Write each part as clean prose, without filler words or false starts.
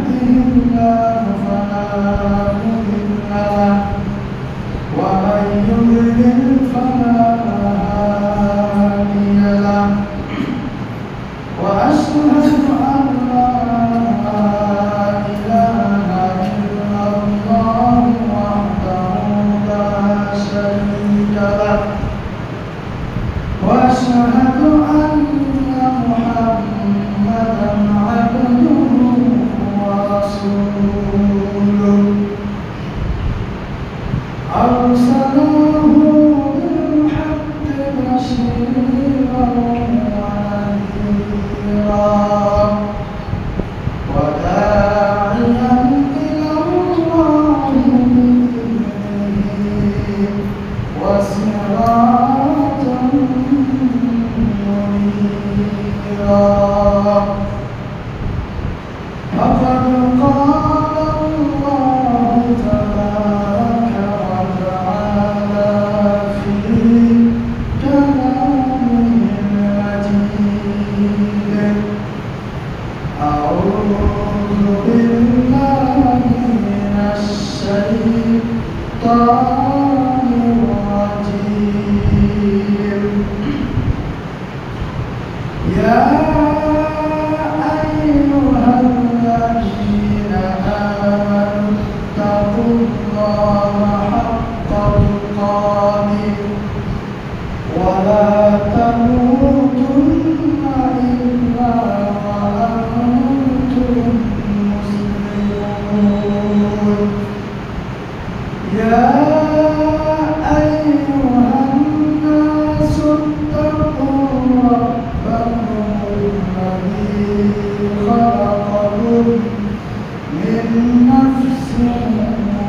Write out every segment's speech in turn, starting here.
يهده الله فلا مضل له ومن يضلل فلا هادي له وأشهد أن لا إله إلا الله وحده لا شريك له وأشهد أن محمدا عبده ورسوله أرسله بالحق بشيرا ونذيرا وداعيا إلى الله بإذنه وسراجا منيرا فقد قال الله تبارك وتعالى في كلامه المجيد أعوذ بالله من الشيطان الرجيم يا أيها الذين آمنوا اتقوا الله حق تقاته ولا تموتن إلا وأنتم مسلمون يا أيها الناس اتقوا ربكم الذي خلقكم من نفس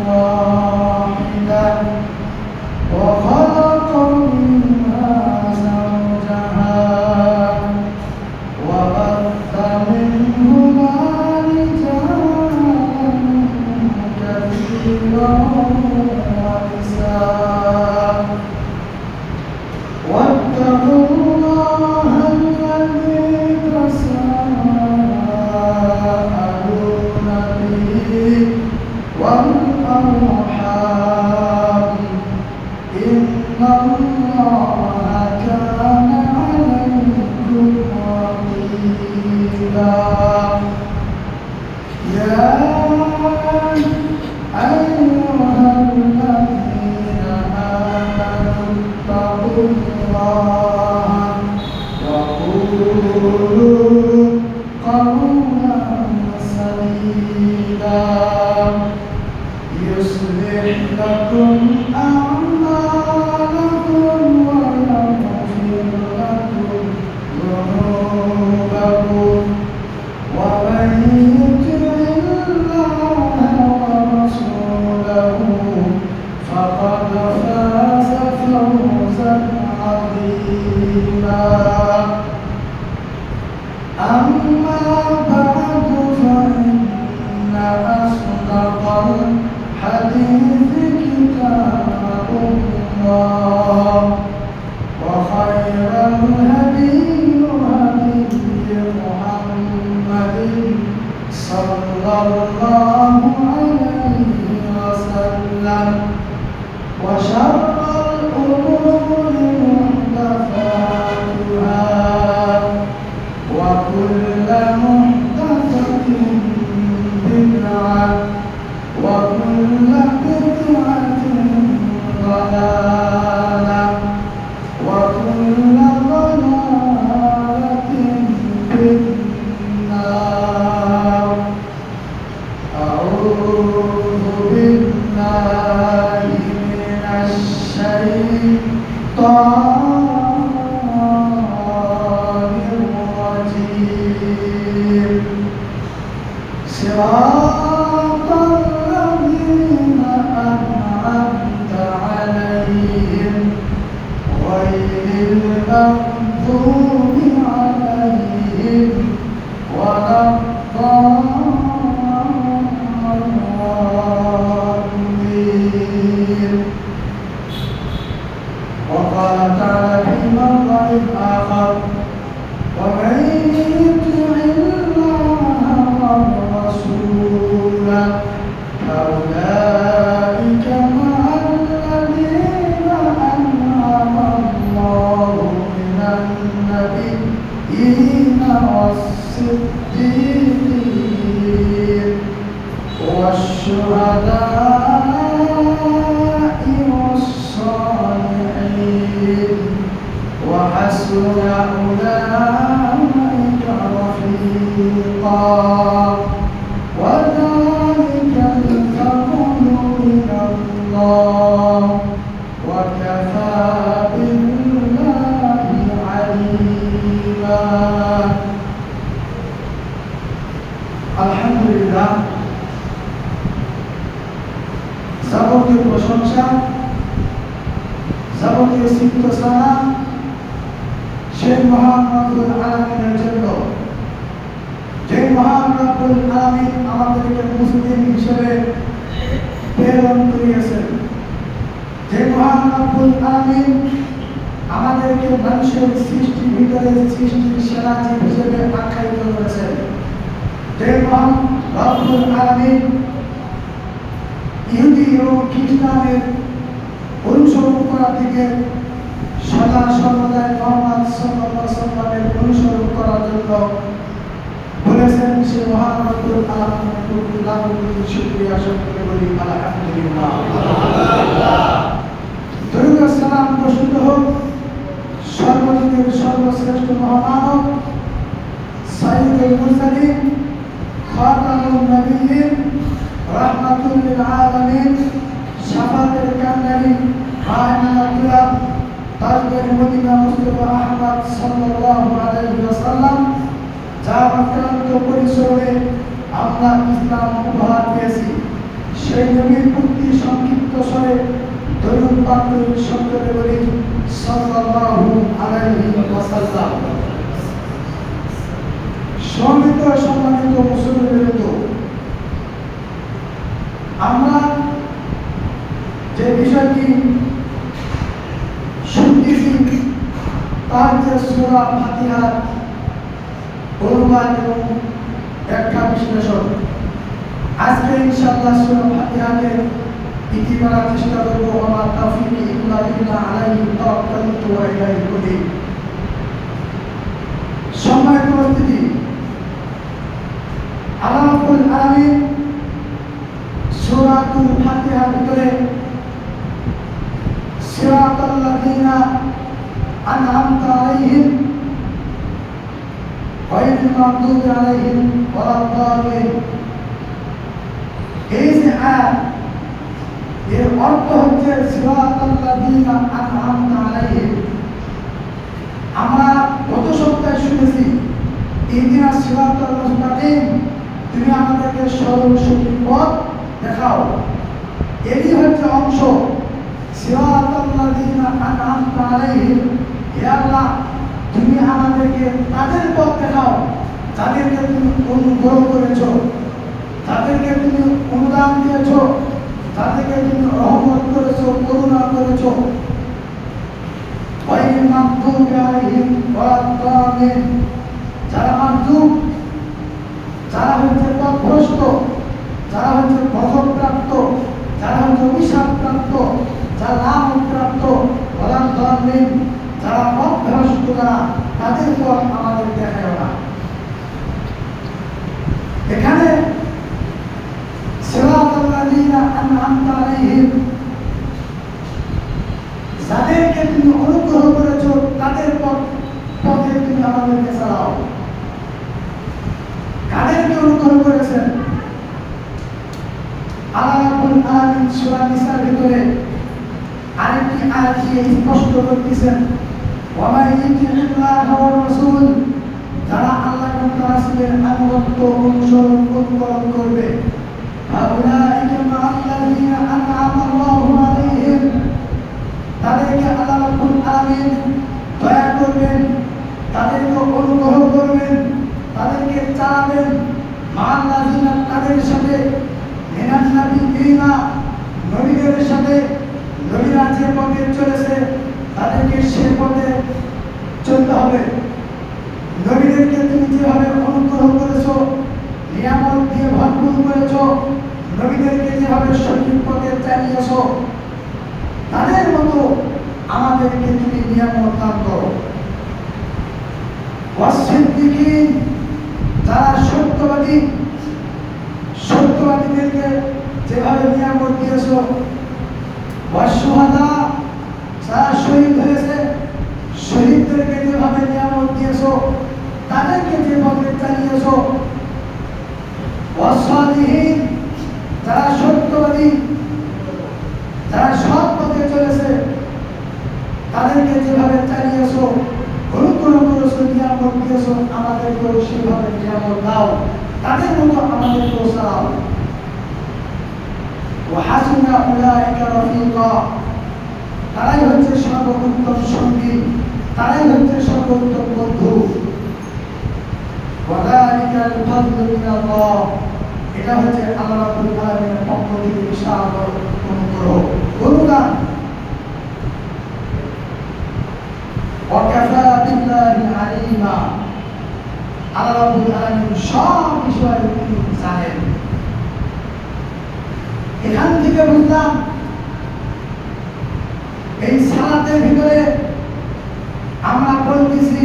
واحدة وخلق منها زوجها وبث منهما رجالا كثيرا ونساء واتقوا الله الذي تساءلون به والأرحام إن الله كان عليكم رقيبا يا أيها الذين آمنوا اتقوا الله وقولوا قولا سديدا يصلح لكم أعمالكم ويغفر لكم ذنوبكم ومن يطع الله ورسوله فقد فاز فوزا عظيما أما بعد فإن أصدق الحديث كتاب الله وخير الهدي هدي محمد صلى الله عليه وسلم وشر الأمور محدثاتها وكل محدثة بدعة وكل بدعة ضلالة وكل ضلالة في النار أعوذ بالله من الشيطان الرجيم صراط الذين أنعمت عليهم غير المغضوب عليهم ولا الضالين وقال تعالى في موضع آخر ومن يطع الله والرسول فأولئك مع الذين أنعم الله من النبيين والصديقين والشهداء والصالحين وحسن أولئك رفيقا وذلك الفضل من الله وكفى بالله عليما الحمد لله যাবতীয় প্রশংসা যাবতীয় সিদ্ধসানা সেই মহান রব্বুল আলামিনের জন্য, যে মহান রব্বুল আলামিন আমাদেরকে মুসলিম হিসেবে প্রেরণ করিয়েছেন, যে মহান রব্বুল আলামিন আমাদেরকে মানুষের সৃষ্টির ভিতরে সৃষ্টির সেরা জীব হিসেবে আখ্যায়িত করেছেন, যে মহান রব্বুল আলামিন ইহুদি ও খ্রিস্টানের অনুসরণ করা থেকে সদা সর্বদাই মুহাম্মদ সাল্লাল্লাহু আলাইহি ওয়াসাল্লামের অনুসরণ করার জন্য বলেছেন। সে মহান রব্বুল আলামিনের লাখ কোটি শুকরিয়া করে বলি আলহামদুলিল্লাহ। দরুদ ও সালাম বর্ষিত হোক সর্বযুগের সর্বশ্রেষ্ঠ মহামানব সাইয়্যিদুল মুরসালিন খাতামুন নবিয়্যিন রাহমাতুল লিল আলামিন শাফাআতের কান্দারী মায়মুনাতুল্লাহ তাজদার মদিনা মুস্তাফা আহমদ সাল্লাল্লাহু আলাইহি ওয়াসাল্লাম, যার অক্লান্ত পরিশ্রমে আমরা ইসলাম উপহার পেয়েছি, সেই নবীর প্রতি সংক্ষিপ্ত স্বরে দরুদ পাঠ করে সকলে বলি সাল্লাল্লাহু আলাইহি ওয়াসাল্লাম। সম্মানিত মুসলিম, আমরা যে বিষয়টি শুনতেছি তার যে সূরা ফাতিহার অনুবাদ এবং ব্যাখ্যা বিশ্লেষণ, আজকে ইনশাআল্লাহ সূরা ফাতিহাকে ইতি করার চেষ্টা করব। আমার তাওফীক ইল্লা বিল্লাহ আলাইহি তাওয়াক্কালতু ওয়া ইলাইহি উনীব। সম্মানিত উপস্থিতি, আল্লাহ রাব্বুল আলামিন সূরাতুল ফাতিহার ভিতরে সিরাতাল লাযিনা আন'আমতা আলাইহিম গায়রিল মাগদুবি আলাইহিম ওয়ালাদ-দাল্লিন, এই যে আয়াত, এর অর্থ হচ্ছে সিরাতাল লাযিনা আন'আমতা আলাইহিম। আমরা গত সপ্তাহে শুনেছি ইহদিনাস সিরাতাল মুস্তাকিম, তুমি আমাদেরকে সরল সঠিক পথ দেখাও। এরই হচ্ছে অংশ সিরাতাল লাযিনা আন'আমতা আলাইহিম। হে আল্লাহ, তুমি আমাদেরকে তাদের পথ দেখাও যাদেরকে তুমি অনুগ্রহ করেছো, যাদেরকে তুমি অনুদান দিয়েছো, যাদেরকে তুমি রহমত করেছো, করুণা করেছো। গায়রিল মাগদুবি আলাইহিম ওয়ালাদ-দাল্লিন, যারা মাগদুব, যারা হচ্ছে পথভ্রষ্ট, যারা হচ্ছে গজবপ্রাপ্ত, যারা হচ্ছে অভিশাপপ্রাপ্ত, যারা লানতপ্রাপ্ত, ওয়ালাদ-দাল্লিন, যারা পথভ্রষ্ট, যারা তাদের পথ আমাদের দেখায় না। এখানে সিরাতাল লাযিনা আন'আমতা আলাইহিম, যাদেরকে তুমি অনুগ্রহ করেছো তাদের পথে তুমি আমাদেরকে চালাও। কাদেরকে অনুগ্রহ করেছেন? আল্লাহ রাব্বুল আলামিন সূরা নিসার ভিতরে আরেকটি আয়াত দিয়ে স্পষ্ট করতেছেন, ওয়া মান ইউতি'িল্লাহ ওয়া রাসূল, যারা আল্লাহ এবং তার রাসূলের আনুগত্য অনুকরণ করবে, ফাউলাইকা মা'আল্লাযিনা আন'আমা আল্লাহু আলাইহিম, তাদেরকে আল্লাহ রাব্বুল আলামিন দয়া করবেন, তাদেরকে অনুগ্রহ করবেন, তাদেরকে চালাবেন। মা'আল্লাযিনা, তাদের সাথে, মিনান নাবিয়্যিনা, নবীদের সাথে, নবীরা যে পথে চলেছে তাদেরকে সে পথে চলতে হবে। নবীদেরকে তুমি যেভাবে অনুগ্রহ করেছো, নিয়ামত দিয়ে ভরপুর করেছো, নবীদেরকে যেভাবে সঠিক পথে চালিয়েছো তাদের মতো আমাদেরকে তুমি নিয়ামত দান করো। ওয়াসিদ্দিকিন, যারা সত্যবাদী, সত্যবাদীদেরকে যেভাবে নিয়ামত দিয়েছো। ওয়াসশুহাদা, যারা শহীদ হয়েছে শহীদদেরকে যেভাবে নিয়ামত দিয়েছো তাদেরকে যেভাবে চালিয়েছো। ওয়াসসালিহিন, যারা সত্যবাদী, যারা সৎ পথে চলেছে তাদেরকে যেভাবে চালিয়েছো, অনুগ্রহ করেছো, নিয়ামত দিয়েছো, আমাদেরকেও সেভাবে নিয়ামত দাও, তাদের মতো আমাদেরকেও চালাও। ওয়াহাসুনা উলাইকা রফিকা, তারাই হচ্ছে সর্বোত্তম সঙ্গী, তারাই হচ্ছে সর্বোত্তম বন্ধু। ওয়াযালিকাল ফাদলু মিনাল্লাহ, এটা হচ্ছে আল্লাহ রাব্বুল আলামিনের পক্ষ থেকে বিশাল অনুগ্রহ, অনুদান। ওয়াকাফা বিল্লাহি আলিমা, আল্লাহ রাব্বুল আলামিন সব বিষয়ে তিনি জানেন। এখান থেকে বুঝলাম এই সালাতের ভিতরে আমরা বলতেছি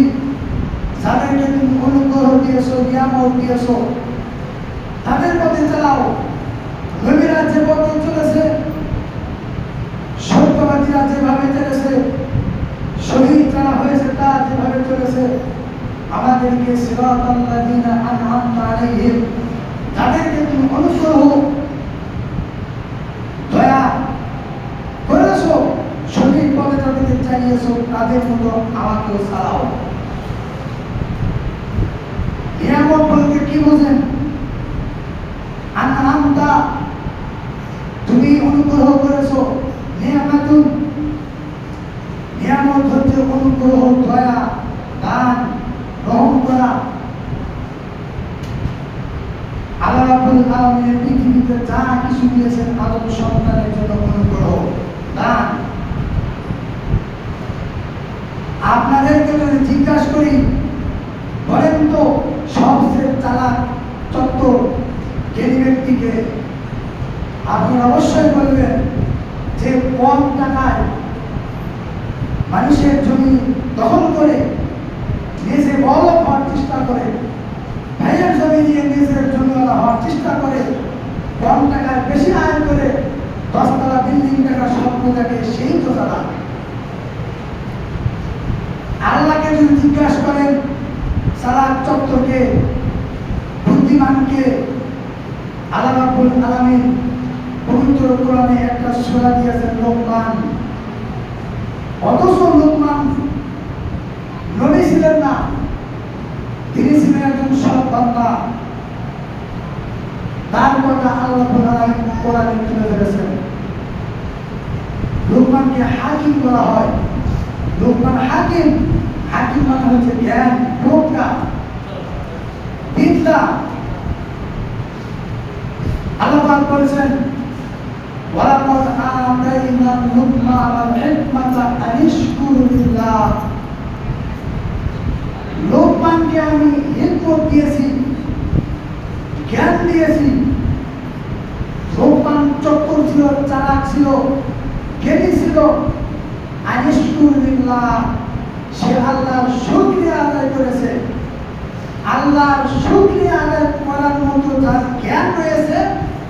যাদেরকে তুমি অনুগ্রহ দিয়েছো, নিয়ামত দিয়েছো, তাদের পথে চালাও। নবীরা যে পথে চলেছে, সত্যবাদীরা যেভাবে চলেছে, শহীদ যারা হয়েছে তারা যেভাবে চলেছে, আমাদেরকে সিরাতাল্লাযীনা আন'আমতা আলাইহিম, যাদেরকে তুমি অনুগ্রহ দয়া করেছো, শহীদ পথে তাদেরকে চালিয়েছো, তাদের মতো আমাকেও চালাও। নিয়ামত বলতে কি বোঝেন? আন'আমতা, তুমি অনুগ্রহ করেছো। নিয়ামাতুন, নিয়ামত হচ্ছে অনুগ্রহ, দয়া, দান, রহম করা। আল্লাহ রাব্বুল আলামিন পৃথিবীতে যা কিছু দিয়েছেন আদম সন্তানের জন্য অনুগ্রহ, দান। আপনাদেরকে যদি জিজ্ঞাসা করি, বলেন তো সবচেয়ে চালাক চত্বর জ্ঞানী ব্যক্তিকে, আপনি অবশ্যই বলবেন যে কম টাকায় মানুষের জমি দখল করে নিজে বড় হওয়ার চেষ্টা করে, ভাইয়ের জমি নিয়ে নিজের জমিওয়ালা হওয়ার চেষ্টা করে, কম টাকায় বেশি আয় করে 10 তলা বিল্ডিং টাকা স্বপ্ন দেখে, সেই তো তারা। আল্লাহকে যদি জিজ্ঞাসা করেন চালাক চত্বরকে, বুদ্ধিমানকে, আল্লাহ রাব্বুল আলামিন পবিত্র কোরআনে একটা সূরা দিয়েছেন লোকমান। অথচ লোকমান নবী ছিলেন না, তিনি ছিলেন একজন সৎ বান্দা। তার কথা আল্লাহ রাব্বুল আলামিন কোরআনে তুলে ধরেছেন। লোকমানকে হাকিম বলা হয়। লোকমান হাকিম, হাকিম মানে হচ্ছে জ্ঞান, প্রজ্ঞা, বিদ্যা। আল্লাহ পাক বলেছেন ওয়ালাকাদ আতাইনা লুকমানাল হিকমাতা আনিশকুরু লিল্লাহ, লোকমানকে আমি হিকমত দিয়েছি, জ্ঞান দিয়েছি। লোকমান চতুর ছিল, চালাক ছিল, জ্ঞানী ছিল। আনিশকুরু লিল্লাহ, সে আল্লাহর শুকরিয়া আদায় করেছে। আল্লাহর শুকরিয়া আদায় করার মতো যার জ্ঞান রয়েছে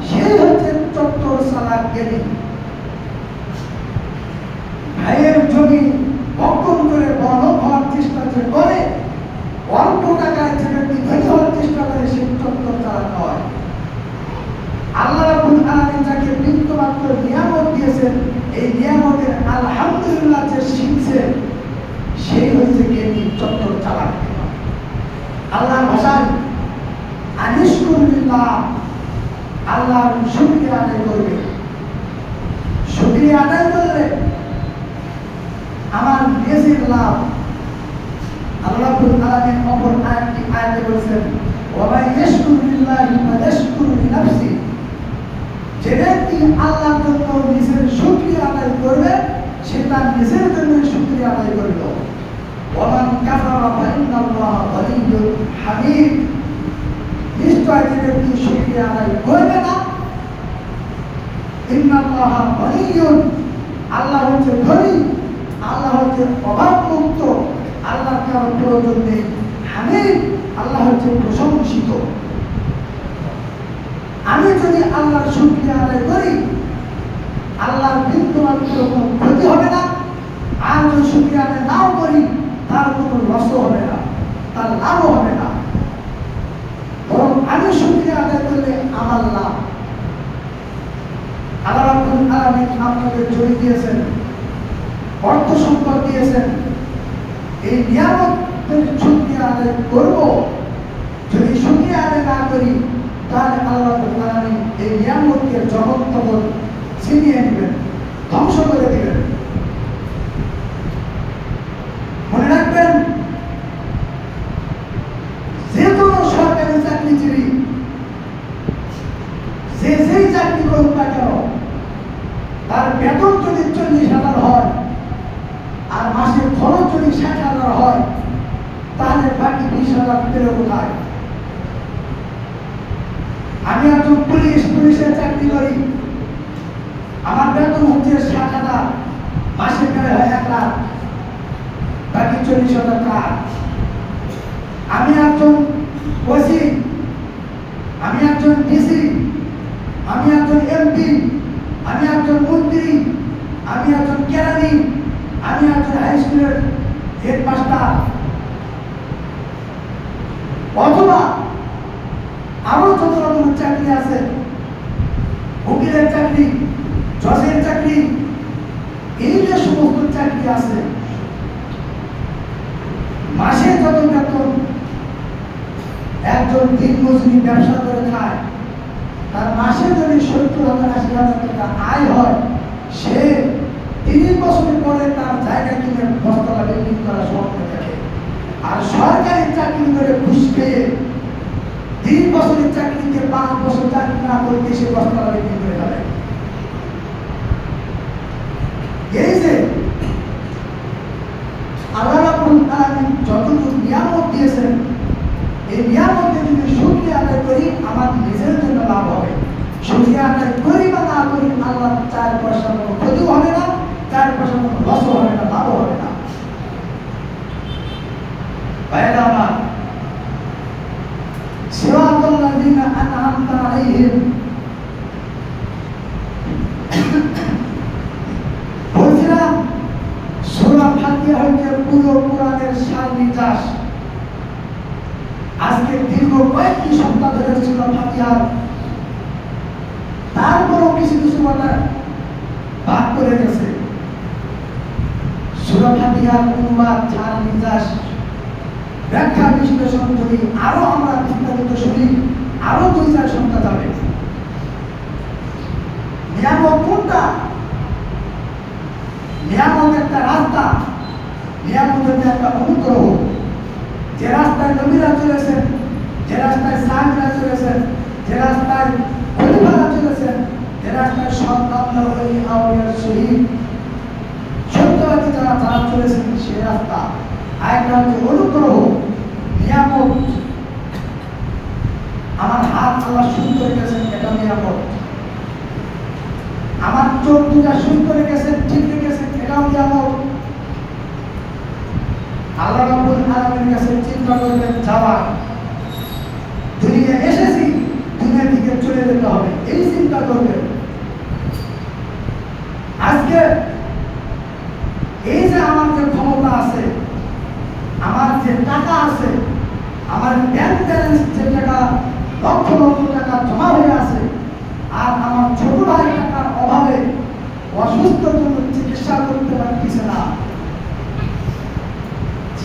সেই হচ্ছে চত্বর চালাক জ্ঞানী। ভাইয়ের জমি বক্ষণ করে বড় হওয়ার চেষ্টা যে করে, অল্প টাকায় যে ব্যক্তি ধনী হওয়ার চেষ্টা করে, সে চত্বর চালাক হয়। আল্লাহ রাব্বুল আলামিন যাকে বিন্দুমাত্র নিয়ামত দিয়েছেন, এই নিয়ামতের আলহামদুলিল্লাহ যে শিখছে, সেই হচ্ছে জ্ঞানী, চত্বর চালাক। আল্লাহর ভাষায় আনিশকুরু লিল্লাহ, আল্লাহর শুকরিয়া আদায় করবে। শুকরিয়া আদায় করলে আমার নিজের লাভ। আল্লাহ রাব্বুল আলামিন অপর আয়াতে বলেছেন ওয়া মান ইয়াশকুরু লিল্লাহি ফায়াশকুরু লিনাফসি, যে ব্যক্তি আল্লাহর জন্য নিজের শুকরিয়া আদায় করবে সে তার নিজের জন্য শুকরিয়া আদায় করবে। ওয়া মান কাফারা ফাইন্নাল্লাহা গনিয়্যুন হামিদ, নিশ্চয় যে ব্যক্তি শুকরিয়া আদায় করবে না ইন্নাল্লাহা গনিয়্যুন, আল্লাহ হচ্ছে ধনী, আল্লাহ হচ্ছে অভাবমুক্ত, আল্লাহর কারো প্রয়োজন নেই। হামিদ, আল্লাহ হচ্ছে প্রশংসিত। আমি যদি আল্লাহর শুকরিয়া আদায় করি, আল্লাহর বিন্দুমাত্র কোনো ক্ষতি হবে না। আর যদি শুকরিয়া আদায় নাও করি, তার কোনো লসও হবে না, তার লাভও হবে না। বরং আমি শুকরিয়া আদায় করলে আমার লাভ। আল্লাহ রাব্বুল আলামিন আপনাদের জমি দিয়েছেন, অর্থ সম্পদ দিয়েছেন, এই নিয়ামতের শুকরিয়া আদায় করব। যদি শুকরিয়া আদায় না করি, তাহলে আল্লাহ রাব্বুল আলামিন এই নিয়ামতকে যখন তখন ছিনিয়ে নেবেন, ধ্বংস করে দিবেন। মনে রাখবেন, যে কোনো সরকারি চাকরিজীবী যে যেই চাকরি করুক না কেন, তার বেতন যদি 40,000 হয় আর মাসের খরচ যদি 60,000 হয়, তাহলে বাকি 20,000 পেল কোথায়? আমি একজন পুলিশের চাকরি করি, আমার বেতন হচ্ছে 60,000, মাসে গেলে হয় 1 লাখ, বাকি 40,000 টাকা। আমি একজন ওসি, আমি একজন ডিসি, আমি একজন এমপি, আমি একজন মন্ত্রী, আমি একজন কেরানি, আমি একজন হাই স্কুলের হেডমাস্টার, অথবা আরো যত রকমের চাকরি আছে, উকিলের চাকরি, জজের চাকরি, এই যে সমস্ত চাকরি আছে, মাসে যত বেতন একজন দিনমজুরি ব্যবসা করে খায়, তার মাসে যদি 70,000-80,000 টাকা আয় হয়, সে 30 বছর পরে তার জায়গা কিনে বস্তালা বিল্ডিং করা স্বপ্ন দেখে। আর সরকারি চাকরি করে ঘুষ খেয়ে 3 বছরের চাকরিকে 5 বছর চাকরি না করতে সে বস্তালা বিল্ডিং করে যাবে। এই যে আল্লাহ রাব্বুল আলামিন যতটুকু নিয়ামত দিয়েছেন, এই নিয়ামতে যদি শুকরিয়া আদায় করি, আমার নিজের জন্য লাভ হবে। শুকরিয়া আদায় করি বা না করি, আল্লাহ 4 পয়সা কোনো ক্ষতিও হবে না, 4 পয়সা কোনো লসও হবে না, লাভও হবে না। ভাইরা আমার, সিরাতাল্লাযীনা আন'আমতা আলাইহিম, বলছিলাম সূরা ফাতিহা হচ্ছে পুরো কোরআনের সার-নির্যাস। আজকে দীর্ঘ কয়েকটি সপ্তাহ ধরে সূরা ফাতিহা, তারপরও কিছু কিছু কথা বাদ করে গেছে। সূরা ফাতিহার অনুবাদ, সার-নির্যাস, ব্যাখ্যা বিশ্লেষণ যদি আরো আমরা বিস্তারিত শুনি, আরো 2-4 সপ্তাহ যাবে। নিয়ামত কোনটা? নিয়ামত একটা রাস্তা, নিয়ামত হচ্ছে একটা অনুগ্রহ। যে রাস্তায় নবীরা চলেছেন, যে রাস্তায় সাহাবীরা চলেছেন, যে রাস্তায় খলিফারা চলেছেন, যে রাস্তায় সন্তান আউলিয়া শহীদ সত্যবাদী যারা চলেছেন, সে রাস্তা। আরেকটা হচ্ছে অনুগ্রহ, নিয়ামত। আমার হাত আল্লাহ সুন্দর রেখেছেন, এটা নিয়ামত। আমার চোখ দুটা সুন্দর রেখেছেন, ঠিক রেখেছেন, এটাও নিয়ামত। আল্লাহ রাব্বুল আলামিনের কাছে চিন্তা করবেন, যাওয়া দুনিয়া এসেছি, দুনিয়া থেকে চলে যেতে হবে, এই চিন্তা করবেন। আজকে এই যে আমার যে ক্ষমতা আছে, আমার যে টাকা আছে, আমার ব্যাংক ব্যালেন্স যে টাকা লক্ষ লক্ষ টাকা জমা হয়ে আছে, আর আমার ছোট ভাই টাকার অভাবে অসুস্থ জন্য চিকিৎসা করতে পারতেছে না,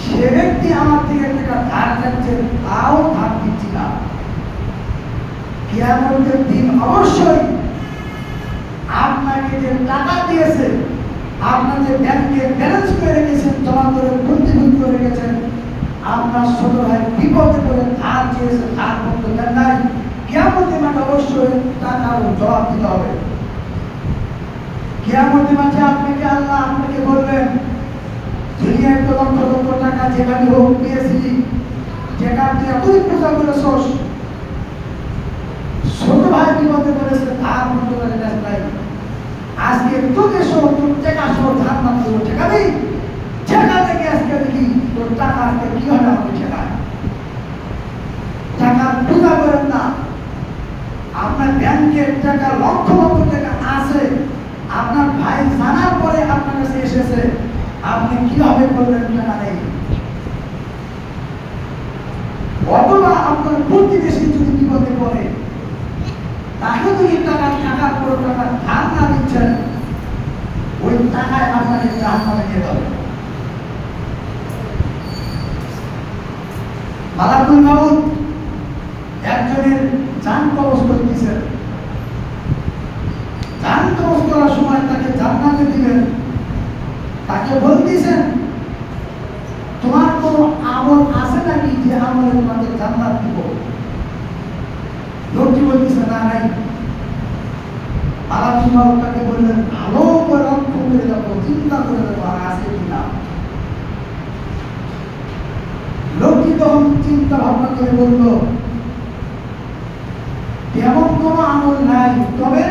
সে ব্যক্তি আমার থেকে টাকা ধার যাচ্ছে, তাও ধার দিচ্ছি না। কিয়ামতের দিন অবশ্যই আপনাকে যে টাকা দিয়েছে, আপনার যে ব্যাংকে ব্যালেন্স করে রেখেছেন, জমা করে পুঁজিভূত করে রেখেছেন, আপনার ছোট ভাই বিপদে পড়ে ধার চেয়েছে, ধার করতে দেন নাই, কিয়ামতের মাঠে অবশ্যই টাকার জবাব দিতে হবে। কিয়ামতের মাঠে আল্লাহ আপনাকে বলবেন, দুনিয়ায় তো লক্ষ লক্ষ টাকা যেখানে হোক পেয়েছি, যেটা তুই এতই পূজা করেছস, ছোট ভাই বিপদে পড়েছে, ধার করতে পারে নাই, আজকে তোকে তোর টাকা সহ জান্নাত দেবো, টাকা নেই, টাকা থেকে আজকে দেখি তোর টাকা আজকে কি হবে আমাকে ঠেকায়। টাকা পূজা করেন না, আপনার ব্যাংকের টাকা লক্ষ লক্ষ টাকা আছে, আপনার ভাই জানার পরে আপনার কাছে এসেছে, আপনি কিভাবে করবেন টাকা নেই? অথবা আপনার প্রতিবেশী যদি বিপদে পড়ে তাকে যদি টাকা টাকা পুরো টাকা ধার না দিচ্ছেন, ওই টাকায় আপনাকে জাহান্নামে নিয়ে যাবে। মালাকুল মাউত একজনের জান কবজ করতেছেন, জান কবজ করার সময় তাকে জান্নাতে দিবেন, তাকে বলতেছেন তোমার কোনো আমল আছে নাকি যে আমলে তোমাকে জান্নাত দিব? লোকটি বলতেছে না, নাই। মালাকুল মাউত তাকে বললেন ভালো করে লক্ষ্য করে দেখো, চিন্তা করে দেখো আর আছে কিনা। লোকটি তখন চিন্তা ভাবনা করে বলল তেমন কোনো আমল নাই, তবে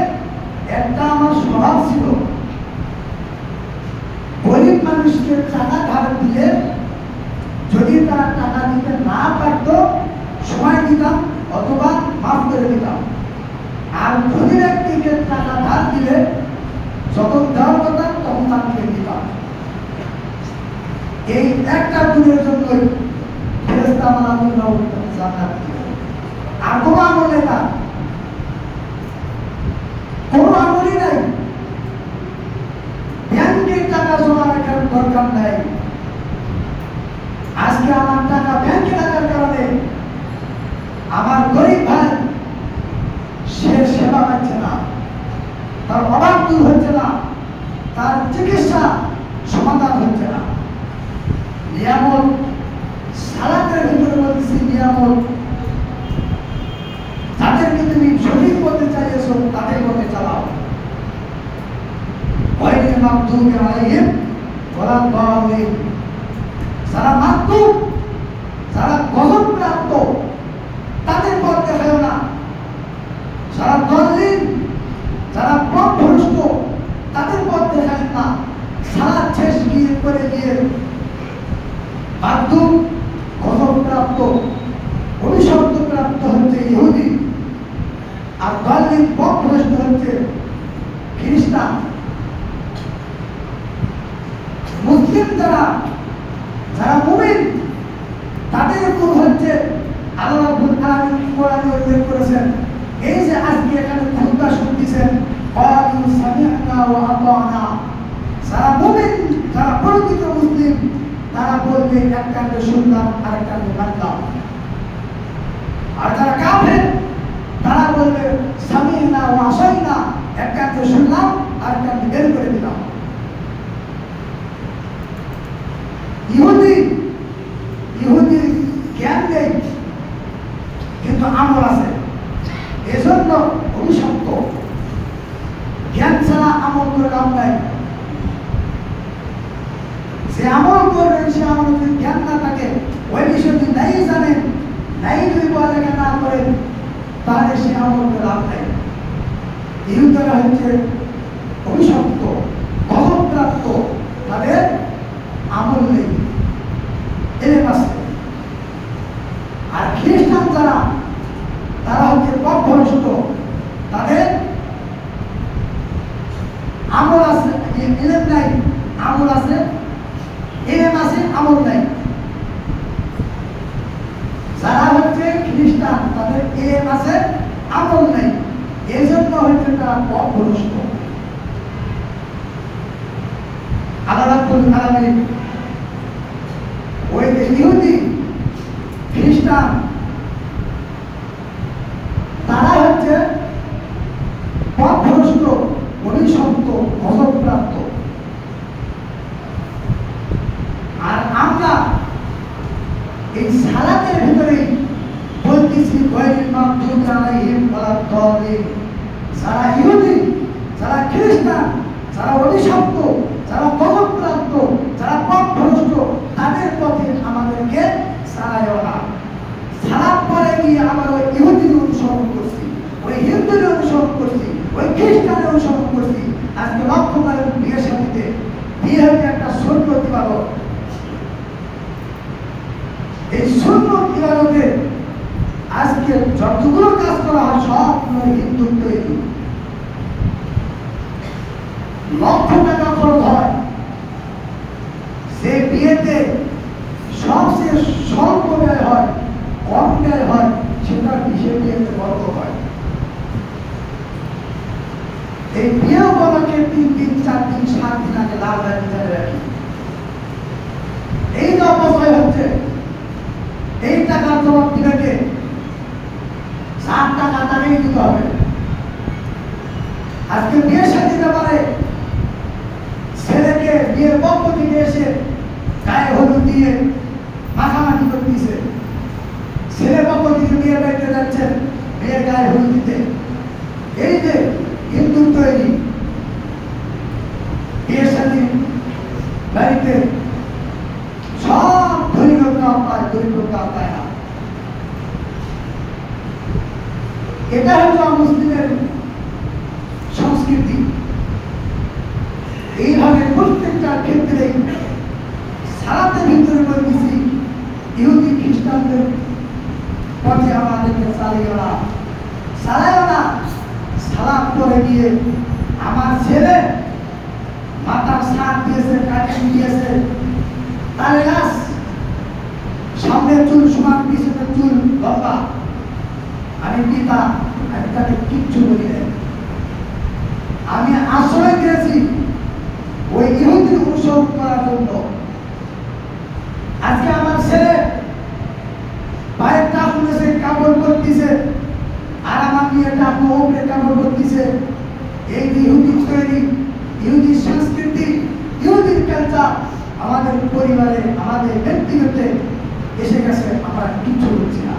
একটা আমার স্বভাব ছিল, গরিব মানুষকে টাকা ধার দিলে যদি তারা টাকা দিতে না পারত সময় দিতাম অথবা মাফ করে দিতাম, আর ধনী ব্যক্তিকে টাকা ধার দিলে যখন দেওয়ার কথা তখন তাকে দিতাম। এই একটা গুণের জন্যই ফেরেশতা মালাকুল মাউত জান্নাত দিলেন। আর কোনো আমল নেই, না কোনো আমলই নাই। ব্যাংকের টাকা জমা রাখার দরকার নাই। আজকে আমার টাকা ব্যাংকে রাখার কারণে আমার গরিব ভাই সে সেবা পাচ্ছে না, তার অভাব দূর হচ্ছে না, তার চিকিৎসা সমাধান হচ্ছে না। নিয়ামত সালাতের ভিতরে বলতেছি, নিয়ামত যাদেরকে তুমি সঠিক পথে চাইছো তাদের পথে চালাও। গায়রিল মাগদুবি আলাইহিম ওয়ালা দাল্লিন, যারা মাগদুব, যারা গজবপ্রাপ্ত তাদের পথ দেখাও না, যারা দাল্লিন, যারা পথভ্রষ্ট তাদের পথ দেখায় না। সালাত শেষ গিয়ে করে গিয়ে মাগদুব, গজবপ্রাপ্ত, অভিশপ্তপ্রাপ্ত হচ্ছে ইহুদি, আর দাল্লিন পথভ্রষ্ট হচ্ছে খ্রিস্টান। মুসলিম যারা যারা মুমিন তাদের উপর হচ্ছে আল্লাহ রাব্বুল আলামিন কোরআনে উল্লেখ করেছেন, এই যে আজকে এখানে খুতবা শুনতেছেন, ক্বালু সামি'না ওয়া আতা'না, যারা মুমিন, যারা প্রকৃত মুসলিম তারা বলবে এক কানে শুনলাম আর এক কানে মানলাম। আর যারা কাফের তারা বলবে সামি'না ওয়া আসাইনা, এক কানে শুনলাম আর এক কানে বের করে দিলাম। ইহুদি জ্ঞান নেই কিন্তু আমল আছে, এজন্য অভিশপ্ত। জ্ঞান ছাড়া আমল করে লাভ নাই। সে আমল করবেন, সে আমল যদি জ্ঞান না থাকে, ওই বিষয় যদি নাই জানেন, নাই যদি পড়ালেখা না করেন, তাহলে সে আমল করে লাভ নাই। ইহুদিরা হচ্ছে অভিশপ্ত, গজবপ্রাপ্ত, তাদের আমল নেই, এলেম আছে। আর খ্রিস্টান যারা, তারা হচ্ছে পথভ্রষ্ট, তাদের আমল আছে, এলেম নাই, আমল আছে, এলেম আছে, আমল নাই। যারা হচ্ছে খ্রিস্টান তাদের এলেম আছে, আমল নাই, এই জন্য হচ্ছে তারা পথভ্রষ্ট। আল্লাহ রাব্বুল আলামিন ওই ইহুদি, খ্রিস্টান তারা হচ্ছে পথভ্রষ্ট, অভিশপ্ত, গজবপ্রাপ্ত। আর আমরা এই সালাতের ভিতরে বলতেছি গায়রিল মাগদুবি আলাইহিম ওয়ালা দাল্লিন, যারা ইহুদি, যারা খ্রিস্টান, যারা অভিশপ্ত, যারা গজবপ্রাপ্ত, যারা পথভ্রষ্ট, তাদের পথে আমাদেরকে চালাইও না। সালাত পরে গিয়ে আমরা ওই ইহুদির অনুসরণ করছি, ওই হিন্দুর অনুসরণ করছি, ওই খ্রিস্টানের অনুসরণ করছি। আজকে এই সুন্নত ইবাদতে আজকে যতগুলো কাজ করা হয় সবগুলো হিন্দুর তৈরি। লক্ষ টাকা খরচ হয়, সে বিয়েতে সবচেয়ে স্বল্প ব্যয় হয়, কম ব্যয় হয়, সেটা হিসেবে বিয়েতে বর্গ হয়। এই বিয়ে উপলক্ষে 3 দিন 4 দিন 7 দিন আগে লাল বাতি রাখি। এই যে অপচয় হচ্ছে, এই টাকার জবাব দিবে কে? 7 টাকা তাকেই দিতে হবে। আজকে বিয়ের সাথে ব্যাপারে ছেলেকে বিয়ের পক্ষ থেকে এসে গায়ে হলুদ দিয়ে মাখামাখি করতেছে, ছেলে পক্ষ থেকে বিয়ে বাড়িতে যাচ্ছেন বিয়ের গায়ে হলুদ দিতে। এই যে হিন্দুর তৈরি বিয়ের সাথে বাড়িতে সব ধনী লোকরা পায়, গরিব লোকরা পায় না। এটা হচ্ছে মুসলিমের সংস্কৃতি। এইভাবে প্রত্যেকটা ক্ষেত্রে সালাতের ভিতরে বলতেছি ইহুদি খ্রিস্টানদের পথে আমাদেরকে চালিও না, চালাইও না। সালাত করে গিয়ে আমার ছেলে মাথার সাত দিয়েছে, কাটিং দিয়েছে, তালে গাছ, সামনের চুল সমান, পিছনের চুল লম্বা, আমি পিতা, আমি তাকে কিচ্ছু বলি নাই। আমি আশ্রয় দিয়েছি ওই ইহুদির অনুসরণ করার জন্য। আজকে আমার ছেলে পায়ের টাক উঠেছে, কাপড় পরতেছে, আর আমার মেয়ে টাক উপরে কাপড় পরতেছে। এই ইহুদি তৈরি, ইহুদি সংস্কৃতি, ইহুদির কালচার আমাদের পরিবারে, আমাদের ব্যক্তিগত এসে গেছে। আমরা কিচ্ছু বলছি না।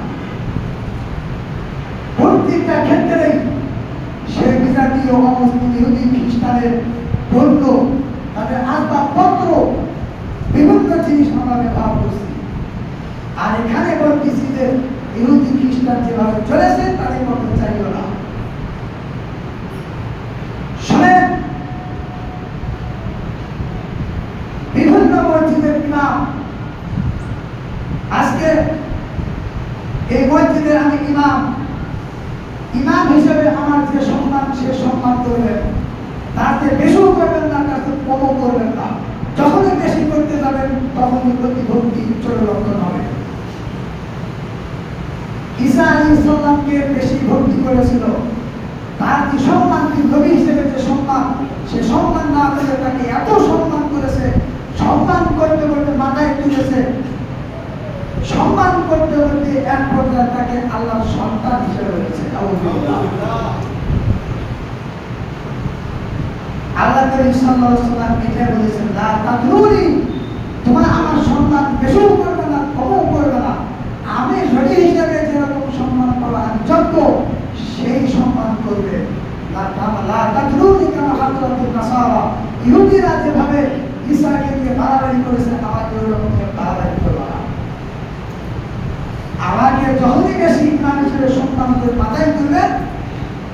প্রত্যেকটা ক্ষেত্রেই সে বিজাতীয় অমুসলিম ইহুদি খ্রিস্টানের পণ্য, তাদের আসবাবপত্র, বিভিন্ন জিনিস আমরা ব্যবহার করছি। আর এখানে বলতেছি যে ইহুদি খ্রিস্টান যেভাবে চলেছে তাদের মতো চাইও না। শোনেন, বিভিন্ন মসজিদের ইমাম, আজকে এই মসজিদের আমি ইমাম হিসেবে আমার যে সম্মান, সে সম্মান করবেন, তার চেয়ে বেশিও করবেন না, তার চেয়ে কমও করবেন না। যখনই বেশি করতে যাবেন তখনই প্রতিভক্তি চলে লক্ষণ হবে। ঈসা আলাইহিস সালামকে বেশি ভক্তি করেছিল, তার যে সম্মান, নবী হিসেবে যে সম্মান, সে সম্মান না করে তাকে এত সম্মান করেছে, সম্মান করতে করতে মাথায় তুলেছে, সম্মান করতে করতে এক পর্যায়ে তাকে আল্লাহর সন্তান হিসেবে রয়েছে। আল্লাহ নবী সাল্লাল্লাহু আলাইহি ওয়াসাল্লাম এটা বলেছেন, লা তাদরুনি, তোমরা আমার সম্মান বেশিও করবে না, কমও করবে না। আমি নবী হিসেবে যেরকম সম্মান করা আমি যোগ্য, সেই সম্মান করবে। লা তাদরুনি কামা হাদারাতুন নাসারা, ইহুদিরা যেভাবে ঈসাকে নিয়ে বাড়াবাড়ি করেছে, আমাকে ওরকম বাড়াবাড়ি করবে না। আমাকে যখনই বেশি ইমাম হিসেবে সম্মান করে মাথায় তুলবে,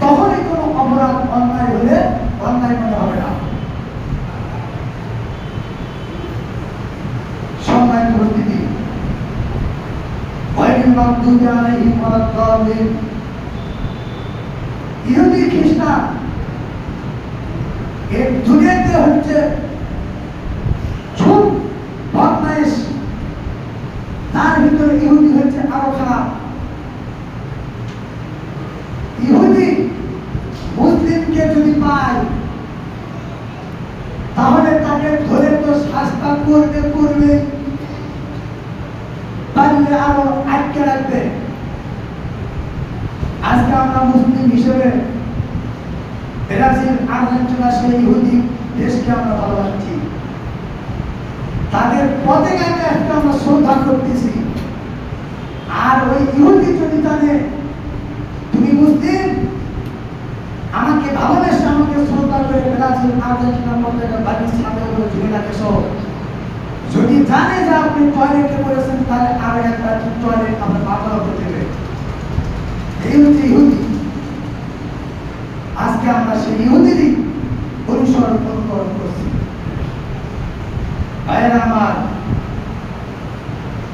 তখনই কোনো অপরাধ অন্যায় হলে অন্যায় মনে হবে না। সম্মান উপস্থিতি, ইহুদি খ্রিস্টান এর দুনিয়াতে হচ্ছে খুব বদমাইশ, তার ভিতরে ইহুদি হচ্ছে আরো খারাপ। ইহুদি মুসলিমকে যদি পায় তাহলে তাকে ধরে তো শাস্তা করবে, পারলে আরো আটকে রাখবে। আজকে আমরা মুসলিম হিসেবে ব্রাজিল, আর্জেন্টিনা, সেই ইহুদি দেশকে আমরা ভালোবাসছি, তাদের পতাকাকে একটা আমরা শ্রদ্ধা করতেছি। আর ওই ইহুদি যদি জানে তুমি মুসলিম, আমাকে ভালোবেসে আমাকে শ্রদ্ধা করে ব্রাজিল, আর্জেন্টিনার পতাকা বাড়ির ছাদে উপরে ঝুলে রাখেছ, যদি জানে যে আপনি টয়লেটে পড়েছেন, তাহলে আরো একটা টয়লেট আপনার মাথার উপরে দেবে। এই হচ্ছে ইহুদি। আজকে আমরা সেই ইহুদিরই অনুসরণ করছি। ভাইয়েরা আমার,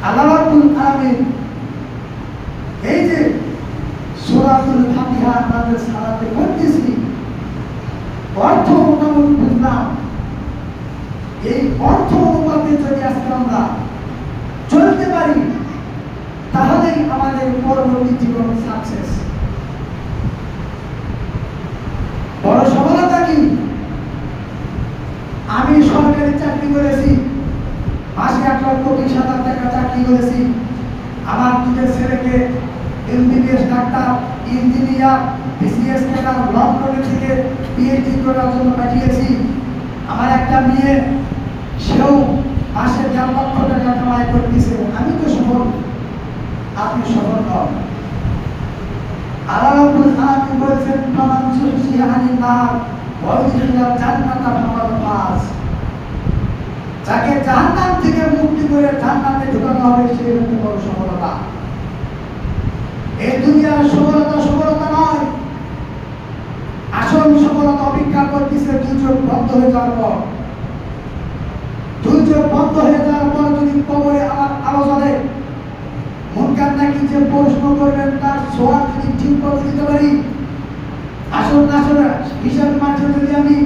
আল্লাহ রাব্বুল আলামিন এই যে সূরাতুল ফাতিহা আমাদের সালাতে পড়তেছি, অর্থ মোটামুটি বুঝলাম। এই অর্থ অনুপাতে যদি আজকে আমরা চলতে পারি, তাহলেই আমাদের পরবর্তী জীবন সাকসেস। বড় সফলতা কি? আমি সরকারি চাকরি করেছি, মাসে 1,20,000 টাকা চাকরি করেছি। আমার দুটো ছেলেকে MBBS doctor, engineer, BCS cadre, London থেকে পিএইচডি করার জন্য পাঠিয়েছি। আমার একটা মেয়ে, সেও মাসে 1.5 লক্ষ টাকা কামাই করতেছে। আমি তো সফল, আপনি সফল নন। আল্লাহ রাব্বুল আলামিন বলেছেন, ফামান যুহজিহা আনিন নার ওয়া উদখিলাল জান্নাতা ফাকাদ ফাজ। যাকে জাহান্নাম থেকে মুক্তি করে জান্নাতে ঢোকানো হবে, সে হচ্ছে বড় সফলতা। এই দুনিয়ার সফলতা নয়, আসল সফলতা অপেক্ষা করতেছে দুর্যোগ বন্ধ হয়ে যাওয়ার পর। দুর্যোগ বন্ধ হয়ে যাওয়ার পর যদি কবরে আমার আলো জ্বলে, মুনকার নাকি যে প্রশ্ন করবেন তার সওয়াল যদি ঠিক করে দিতে পারি, আসল হিসাব মাঠে যদি আমি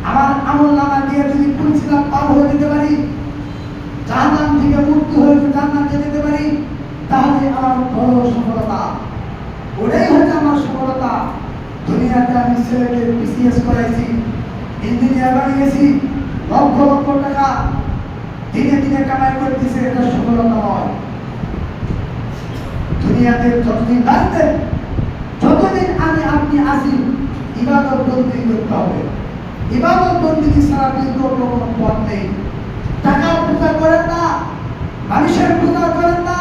আমার আমল নামা দিয়ে যদি পুলিশিলাম পার হয়ে যেতে পারি, জাহান্নাম থেকে মুক্ত হয়ে জান্নাতে যেতে পারি, তাহলে আমার বড় সফলতা। ওটাই হচ্ছে আমার সফলতা। দুনিয়াতে আমি ছেলেকে বিসিএস করাইছি, ইঞ্জিনিয়ার বানিয়েছি, লক্ষ লক্ষ টাকা দিনে দিনে কামাই করতেছে, এটা সফলতা নয়। দুনিয়াতে যতদিন বাঁচতে, যতদিন আমি আপনি আসি, ইবাদত বন্দেগী করতে হবে। ইবাদত বন্দেগী ছাড়া কিন্তু কোনো পথ নেই। টাকার পূজা করেন না, মানুষের পূজা করেন না,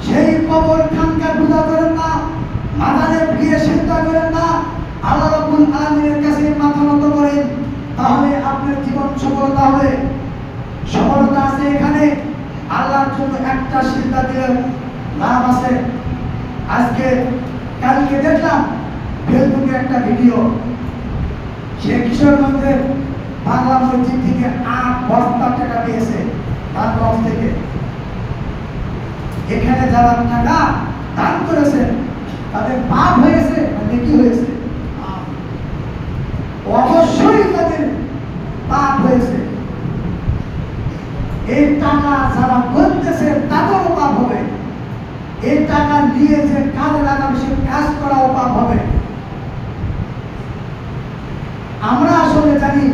সেই কবর খানকার পূজা করেন না, মাজারে গিয়ে সিজদা করেন না, আল্লাহ রাব্বুল আলামিনের কাছে মাথা নত করেন, তাহলে আপনার জীবন সফলতা হবে। সফলতা আছে এখানে, আল্লাহর জন্য একটা সিজদা দিলে লাভ আছে। আজকে কালকে দেখলাম ফেসবুকে একটা ভিডিও, সে কিশোরগঞ্জের বাংলা মসজিদ থেকে 8 বস্তা টাকা পেয়েছে তার লস থেকে। এখানে যারা টাকা দান করেছে তাদের পাপ হয়েছে, নেকি হয়েছে? অবশ্যই তাদের পাপ হয়েছে। এই টাকা যারা করতেছে তাদেরও পাপ হবে। এই টাকা নিয়ে যে কাজে লাগাবে, সে কাজ করাও পাপ হবে। আমরা আসলে জানি,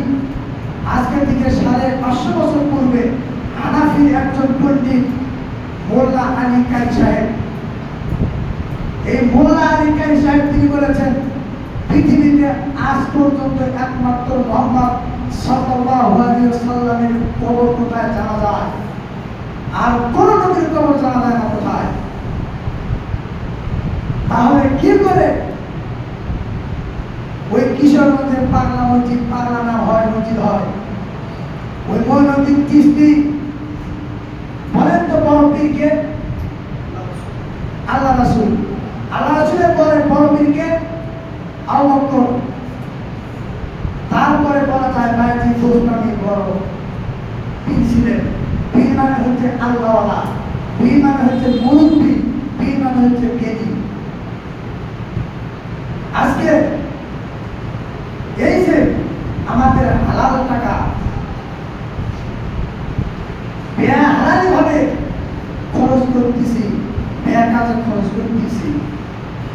আজকে থেকে 550 বছর পূর্বে হানাফির একজন পণ্ডিত মোল্লা আলী কারি সাহেব, এই মোল্লা আলী কারি সাহেব তিনি বলেছেন, পৃথিবীতে আজ পর্যন্ত একমাত্র মুহাম্মদ সাল্লাল্লাহু আলাইহি ওয়াসাল্লামের কবর কোথায় জানা যায়, আর কোন নবীর কবর জানা যায় না কোথায়। তাহলে কি করে ওই কিশোরগঞ্জের পাগলা মসজিদ, পাগলা নাম হয়, মসজিদ হয়? ওই মঈনুদ্দিন চিশতি বলেন তো বড় পীরকে? আল্লাহ রাসূল। আল্লাহ রাসূলের পরে বড় পীরকে আবু বকর। তারপরে বলা যায় বাইজি গোস্তামি বড় পীর ছিলেন। পীর মানে হচ্ছে আল্লাহওয়ালা, পীর মানে হচ্ছে মুরব্বী, পীর মানে হচ্ছে জ্ঞানী। আজকে এই যে আমাদের হালাল টাকা বেহালালি ভাবে খরচ করতেছি, বেকাজে খরচ করতেছি,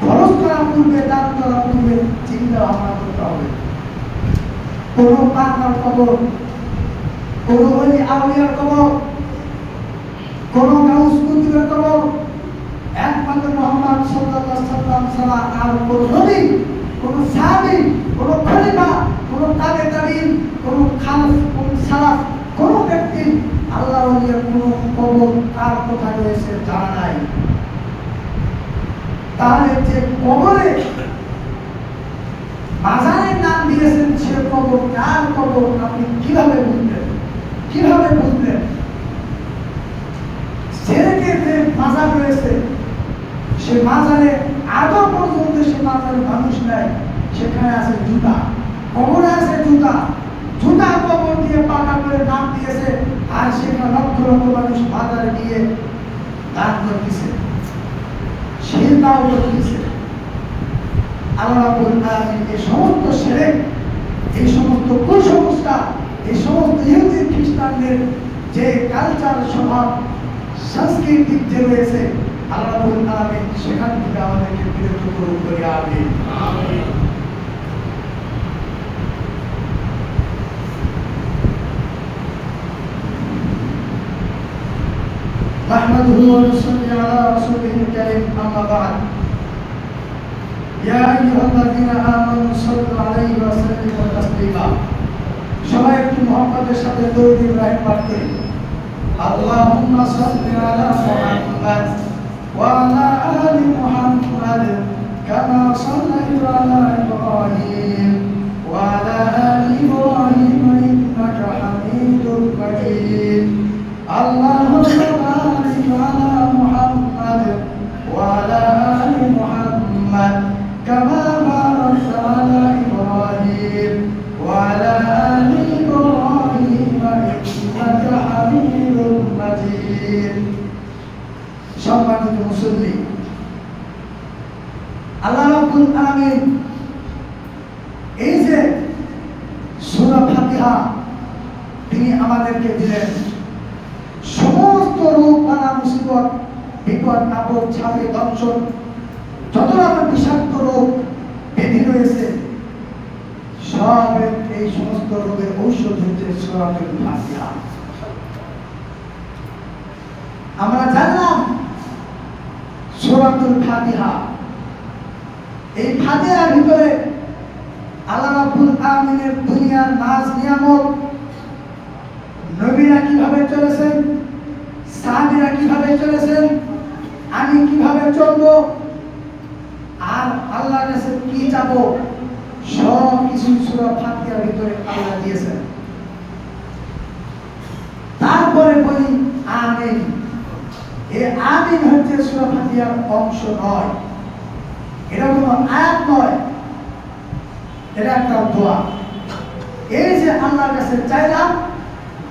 খরচ করার পূর্বে, দান করার পূর্বে চিন্তা ভাবনা করতে হবে। কোন পাগলার কবর, কোন ওলি আউলিয়ার কবর, কোন গাউস কুতুবের কবর, একমাত্র মুহাম্মদ সাল্লাল্লাহু আলাইহি ওয়াসাল্লাম ছাড়া আর কোন নবী, কোন সাহাবী, কোন খলিফা, কোন তাবেঈন, কোন খালফ, কোন সালাফ, কোন ব্যক্তি আল্লাহ ওলিয়ার কোন কবর কার কোথায় রয়েছে জানা নাই। তাহলে যে কবরে মাজারের নাম দিয়েছেন, সে কবর কার কবর আপনি কিভাবে বুঝলেন? কিভাবে বুঝলেন? ছেলেকে যে মাজার রয়েছে, সে মাজারে আদৌ পর্যন্ত সে মাজারে মানুষ নাই, সেখানে আছে জুতা, কবরে আছে জুতা। জুতা কবর দিয়ে পাকা করে নাম দিয়েছে আর সেখানে লক্ষ লক্ষ মানুষ বাজারে গিয়ে দান করতেছে, শিরকাও করতেছে। আল্লাহ রাব্বুল আলামিন এই সমস্ত শিরক, এই সমস্ত কুসংস্কার, এই সমস্ত ইহুদি খ্রিস্টানদের যে কালচার, স্বভাব, সাংস্কৃতিক যে রয়েছে, আল্লাহ রাব্বুল আলামিন সেখান থেকে আমাদেরকে বিরত করুন বলে আমিন। نحمده ونصلي على رسوله الكريم أما بعد يا أيها الذين آمنوا صلوا عليه وسلموا تسليما সবাই একটু মুহাম্মাদের সাথে দরুদ ইব্রাহিম পাঠ করি। আল্লাহুম্মা সাল্লি আলা মুহাম্মাদ ওয়া আলা আলি মুহাম্মাদ কামা সাল্লাইতা আলা ইব্রাহিম ওয়া আলা আলি ইব্রাহিম ইন্নাকা হামিদুম মাজিদ। আল্লাহুম্মা বারিক আলা মুহাম্মাদ ওয়া আলা আলি মুহাম্মাদ কামা বারাকতা আলা ইব্রাহিম ওয়া আলা আলি ইব্রাহিম ইন্নাকা হামিদুম মাজিদ। সম্মানিত মুসল্লি, আল্লাহ রাব্বুল আলামিন এই যে সূরা ফাতিহা তিনি আমাদেরকে দিলেন, সমস্ত রোগ বালা মুসিবত, বিপদ আপদ, ছাপে দংশন, যত রকম বিষাক্ত রোগ ব্যাধি রয়েছে, সবের এই সমস্ত রোগের ঔষধ হচ্ছে সূরাতুল ফাতিহা। আমরা জানলাম সূরাতুল ফাতিহা, এই ফাতিহার ভিতরে আল্লাহ রাব্বুল আলামিনের দুনিয়ার নাজ নিয়ামত, নবীরা কিভাবে চলেছেন, সাহাবীরা কিভাবে চলেছেন, আমি কিভাবে চলবো, আর আল্লাহর কাছে কি চাবো, সব কিছু সূরা ফাতিহার ভিতরে আল্লাহ দিয়েছেন। তারপরে বলি আমিন। এই আমিন হচ্ছে সূরা ফাতিহার অংশ নয়, এটা কোনো আয়াত নয়, এটা একটা দোয়া। এই যে আল্লাহর কাছে চাইলাম,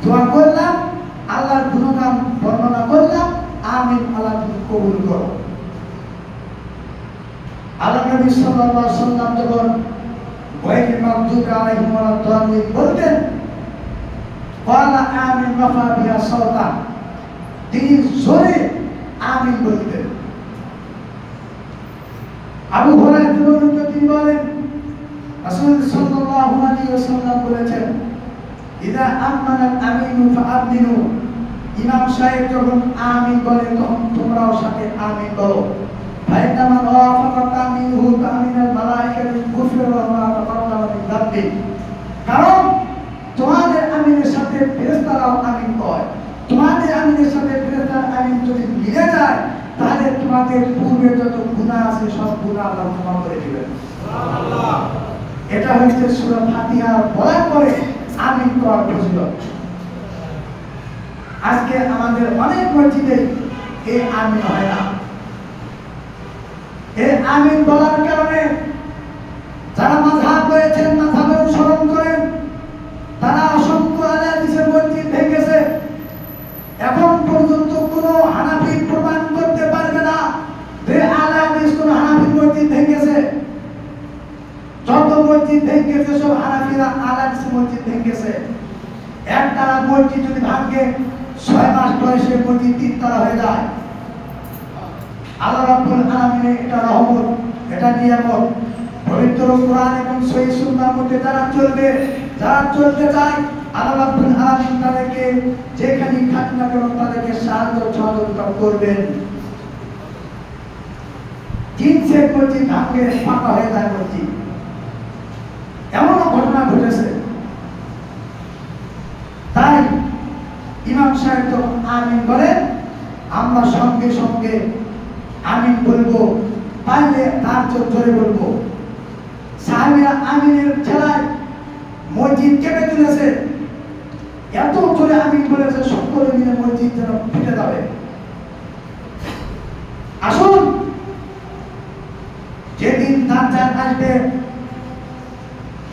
দোয়া করলাম, আল্লাহর গুণগান বর্ণনা করলাম, আমিন, আল্লাহ তুমি কবুল করো। আল্লাহ নবী সাল্লাল্লাহু আলাইহি ওয়াসাল্লাম যখন গায়রিল মাগদুবি আলাইহিম ওয়া লাদ-দাল্লিন বলতেন, ক্বালা আমিন রাফা বিহা সাওতা, তিনি জোরে আমিন বলতেন। আবু হুরায়রা তিনি বলেন, রাসূল সাল্লাল্লাহু আলাইহি ওয়াসাল্লাম বলেছেন, ইদা আমানাল আমিনু ফাআমিনু, ইমাম সাহেব যখন আমিন বলে তখন তোমরাও সাথে আমিন বলো। ফাইনামা ওয়াফাকাত আমিনুহু তামিনাল মালায়েকাতু গুফিরা মা তাকাদ্দামা মিন যামবি, কারণ তোমাদের আমিনের সাথে ফেরেশতারাও আমিন কয়। তোমাদের আমিনের সাথে ফেরেশতার আমিন যদি মিলে যায়, তাহলে তোমাদের পূর্বে যত গুনাহ আছে সব গুনাহ আল্লাহ ক্ষমা করে দিবেন। সুবহানাল্লাহ। এটা হচ্ছে সূরা ফাতিহা বলার পরে আমিন করার ফজিলত। আজকে আমাদের অনেক মসজিদে এই আমিন হয় না। এই আমিন বলার কারণে যারা মাযহাব রয়েছেন, মাযহাব অনুসরণ করেন, তারা অসংখ্য আহলে হাদিসের মসজিদ ভেঙেছে। এখন পর্যন্ত কোনো হানাফি প্রমাণ করতে পারবে না যে আহলে হাদিস কোন হানাফি মসজিদ ভেঙেছে। যত মসজিদ ভেঙেছে সব হানাফিরা আহলে হাদিসের মসজিদ ভেঙেছে। একটানা মসজিদ যদি ভাঙে 6 মাস বয়সে মসজিদ 3 তালা হয়ে যায়। আল্লাহ রাব্বুল আলামিনের এটা রহমত, এটা নিয়ামত। পবিত্র কোরআন এবং সহিহ সুন্নাহর মধ্যে যারা চলবে, যারা চলতে চায়, আল্লাহ রাব্বুল আলামিন তাদেরকে যেখানে থাক না কেন তাদেরকে সাহায্য সহযোগিতা করবেন। 3 সেট মসজিদ ভাঙে ফাঁকা হয়ে যায় মসজিদ, এমনও ঘটনা ঘটেছে। তাই ইমাম সাহেব যখন আমিন বলেন, আমরা সঙ্গে সঙ্গে আমিন বলবো, পারলে তার জোরে বলবো। সাহাবীরা আমিনের ঠেলায় মসজিদ কেঁপে তুলেছে, এত জোরে আমিন বলেছে সকলে মিলে মসজিদ যেন ফেটে যাবে। আসুন, যেদিন দাজ্জাল আসবে,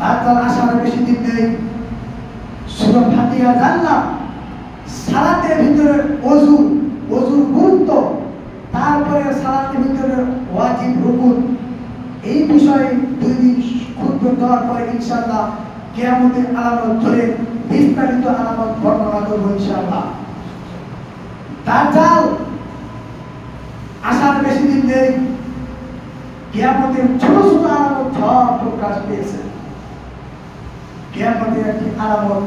দাজ্জাল আসার বেশি দিন নেই, সূরা ফাতিহা জানলাম, সালাতের ভিতরে অজুর গুরুত্ব, তারপরে সালাতের ভিতরে ওয়াজিব রুকুন, এই বিষয়ে 2 দিন খুতবা দেওয়ার পরে ইনশাআল্লাহ কিয়ামতের আলামত ধরে বিস্তারিত আলামত বর্ণনা করব ইনশাআল্লাহ। দাজ্জাল আসার বেশি দিন নেই, কিয়ামতের ছোট ছোট আলামত সব প্রকাশ পেয়েছে। কিয়ামতের একটি আলামত,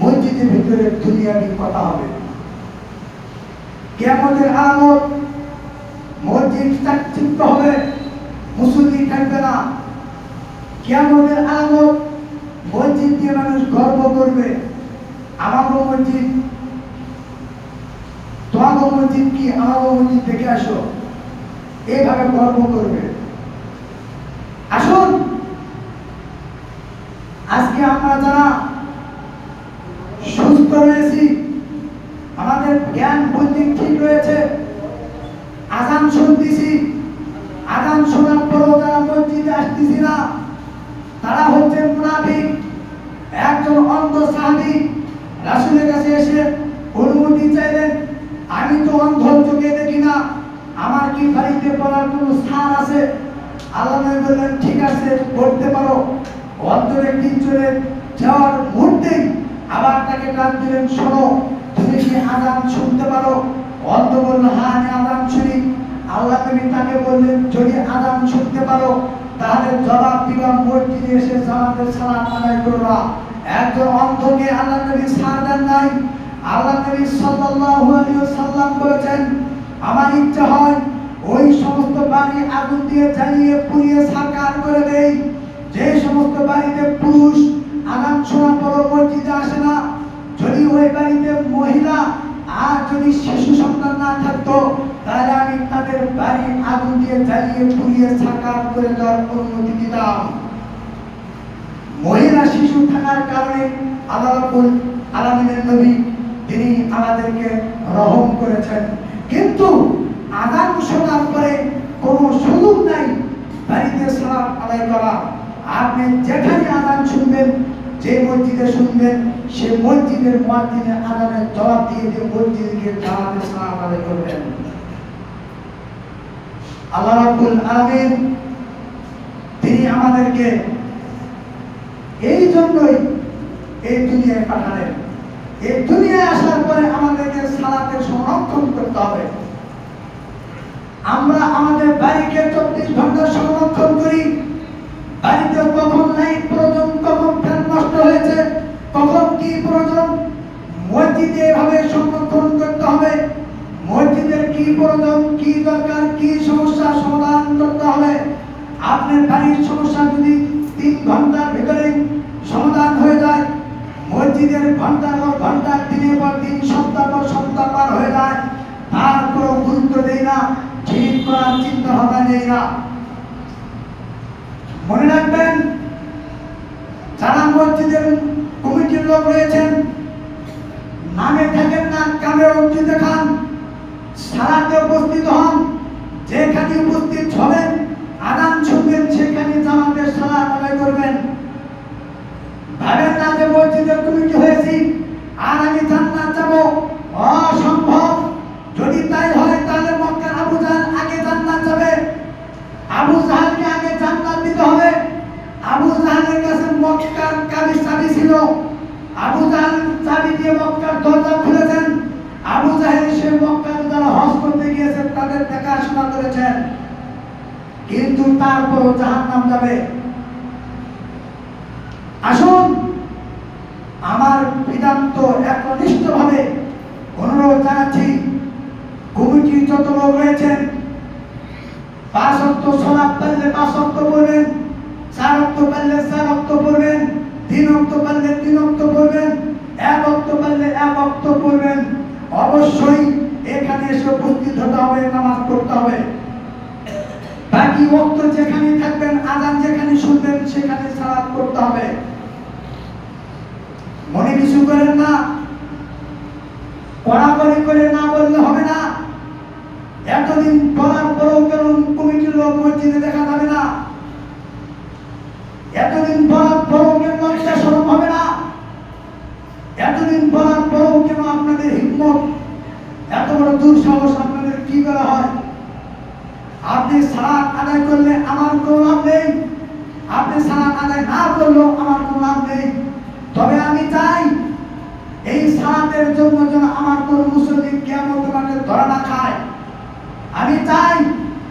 মসজিদের ভিতরে দুনিয়াবি কথা হবে। কিয়ামতের আলামত, মসজিদ চাকচিক্য হবে, মুসল্লি থাকবে না। কিয়ামতের আলামত, মসজিদ দিয়ে মানুষ গর্ব করবে, আমাগো মসজিদ, তোমাগো মসজিদ কি, আমাগো মসজিদ দেখে আসো, এইভাবে গর্ব করবে। আসুন আজকে আমরা যারা সুস্থ রয়েছি, আমাদের জ্ঞান বুদ্ধি ঠিক রয়েছে, আযান শুনতেছি, আযান শোনার পরও যারা মসজিদে আসতেছি না, তারা হচ্ছে মুনাফিক। একজন অন্ধ সাহাবী রাসূলের কাছে এসে অনুমতি চাইলেন, আমি তো অন্ধ, চোখে দেখি না, আমার কি বাড়িতে পড়ার কোনো স্থান আছে? আল্লাহ নবী বললেন, ঠিক আছে, পড়তে পারো। অন্ধ ব্যক্তি চলে যাওয়ার মুহূর্তেই আবার তাকে ডাক দিলেন, শোনো, তুমি কি আযান শুনতে পারো? অন্ধ বলল, হ্যাঁ, আমি আযান শুনি। আল্লাহ নবী তাকে বললেন, যদি আযান শুনতে পারো তাহলে জবাব দিবা, মসজিদে এসে জামাতের সালাত আদায় করবা। একজন অন্ধকে আল্লাহ নবী ছাড় দেন নাই। আল্লাহ নবী সাল্লাল্লাহু আলাইহি ওয়াসাল্লাম বলেছেন, আমার ইচ্ছা হয় ওই সমস্ত বাড়ি আগুন দিয়ে জ্বালিয়ে পুড়িয়ে সারকার করে দেই যে সমস্ত বাড়িতে পুরুষ আযান শোনার পরও মসজিদে আসে না। যদি ওই বাড়িতে মহিলা আর যদি শিশু সন্তান না থাকতো, তাহলে আমি তাদের বাড়ি আগুন দিয়ে জ্বালিয়ে পুড়িয়ে সারকার করে দেওয়ার অনুমতি দিতাম। মহিলা শিশু থাকার কারণে আল্লাহ রাব্বুল আলামিনের নবী তিনি আমাদেরকে রহম করেছেন। কিন্তু আযান শোনার পরে কোনো সুযোগ নাই বাড়িতে সালাত আদায় করা। আপনি যেখানে আযান শুনবেন, যে মসজিদে শুনবেন, সে মসজিদের মুয়াজ্জিনের আযানের জবাব দিয়ে মসজিদে গিয়ে জামাতে সালাত আদায় করবেন। আল্লাহ রাব্বুল আলামিন তিনি আমাদেরকে এই জন্যই এই দুনিয়ায় পাঠালেন। এই দুনিয়ায় আসার পরে আমাদেরকে সালাতের সংরক্ষণ করতে হবে। আমরা আমাদের বাড়িকে 24 ঘন্টা সংরক্ষণ করি। বাড়িতে কখন লাইট প্রয়োজন, কখন ফ্যান নষ্ট হয়েছে, কখন কি প্রয়োজন, মসজিদে এভাবে সংরক্ষণ করতে হবে। মসজিদের কি প্রয়োজন, কি দরকার, কি সমস্যা সমাধান করতে হবে। আপনার বাড়ির সমস্যা যদি 3 ঘন্টার ভিতরে সমাধান হয়ে যায়, মসজিদের ঘন্টার পর ঘন্টা, দিনের পর দিন, সপ্তাহ পর সপ্তাহ পার হয়ে যায়, তারপর গুরুত্ব দেই না, ঠিক করার চিন্তা ভাবনা নেই না। মনে রাখবেন, যারা মসজিদের কমিটির লোক রয়েছেন, নামে থাকেন না, কামে অর্জি দেখান, সালাতে উপস্থিত হন। যেখানে উপস্থিত হবেন, আযান শুনবেন, সেখানে জামাতের সালাত আদায় করবেন। ভাবেন না যে মসজিদের কমিটি হয়েছি আর আমি জান্নাত যাব, অসম্ভব। যদি তাই হয় তাহলে মক্কার আবু জাহল আগে জান্নাত যাবে। আবু জাহলকে আগে জান্নাত দিতে হবে। আবু জাহলের কাছে মক্কার চাবি ছিল। আবু জাহল চাবি দিয়ে মক্কার দরজা খুলেছেন। আবু জাহল সে মক্কাতে যারা হজ করতে গিয়েছেন তাদের দেখাশোনা করেছেন, কিন্তু তারপরও জাহান্নাম যাবে। আসুন, আমার বিদান্ত একনিষ্ঠভাবে অনুরোধ জানাচ্ছি, কমিটির যত লোক রয়েছেন, 5 ওয়াক্ত সালাত পড়লে 5 ওয়াক্ত পড়বেন, 4 ওয়াক্ত পড়লে 4 ওয়াক্ত পড়বেন, 3 ওয়াক্ত পড়লে 3 ওয়াক্ত পড়বেন, 1 ওয়াক্ত পড়লে 1 ওয়াক্ত পড়বেন। অবশ্যই এখানে এসে উপস্থিত হতে হবে, নামাজ পড়তে হবে। বাকি ওয়াক্ত যেখানে থাকবেন, আযান যেখানে শুনবেন, সেখানে সালাত করতে হবে। মনে কিছু করেন না, কড়াকড়ি করে না বললে হবে না। এতদিন পড়ার পরও কেন কমিটির লোক মসজিদে দেখা যাবে না? এতদিন পড়ার পরও কেন লজ্জা শরম হবে না? এতদিন পড়ার পরও কেন যুবক, এত বড় দুঃসাহস আপনাদের কি করা হয়? আপনি সালাত আদায় করলে আমার কোনো লাভ নেই, আপনি সালাত আদায় না করলেও আমার কোনো লাভ নেই। তবে আমি চাই এই সালাতের জন্য যেন আমার কোনো মুসল্লি কিয়ামত মাঠে ধরা না খায়। আমি চাই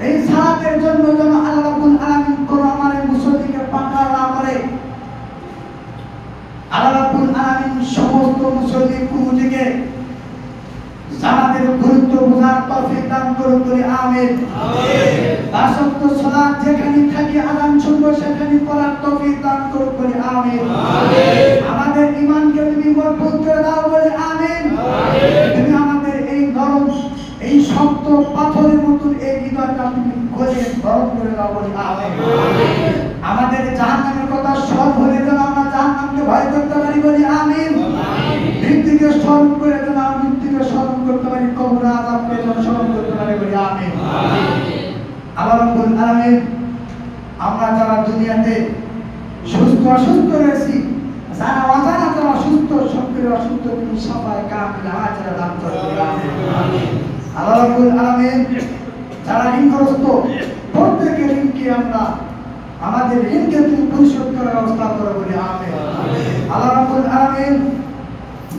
এই সালাতের জন্য যেন আল্লাহ রাব্বুল আলামিন কোনো আমার এই মুসল্লিকে পাকড়াও না করে। আল্লাহ রাব্বুল আলামিন সমস্ত মুসল্লি কমিটিকে সালাতের গুরুত্ব বোঝার তৌফিক দান করুন, বলি আমিন। পাঁচ ওয়াক্ত সালাত যেখানে থাকি আযান শুনবো সেখানে পড়ার তৌফিক দান করুন, বলি আমিন। আমাদের ঈমানকে তুমি মজবুত করে দাও, বলি আমিন। তুমি আমাদের এই নরম, এই শক্ত পাথরের মতন এই হৃদয়টা তুমি গলে নরম করে দাও, বলি আমিন। আমাদের জাহান্নামের কথা স্মরণ হলে যেন আমরা জাহান্নামকে ভয় করতে পারি, বলি আমিন। মৃত্যুকে স্মরণ করে যেন আমরা মৃত্যুকে স্মরণ করতে পারি, কবর আযাবকে যেন স্মরণ করতে পারি, বলি আমিন। আল্লাহ রাব্বুল আলামিন আমরা যারা দুনিয়াতে সুস্থ অসুস্থ রয়েছি, যারা অজানা যারা অসুস্থ, সক্রিয় অসুস্থ, তুমি সবাই কামিল আজরা দান করো, বলি আমিন। আল্লাহ রাব্বুল আলামিন যারা ঋণগ্রস্ত, প্রত্যেকের ঋণকে আমরা আমাদের ঋণকে তুমি পরিশোধ করার ব্যবস্থা করো, বলি আমিন। আল্লাহ রাব্বুল আলামিন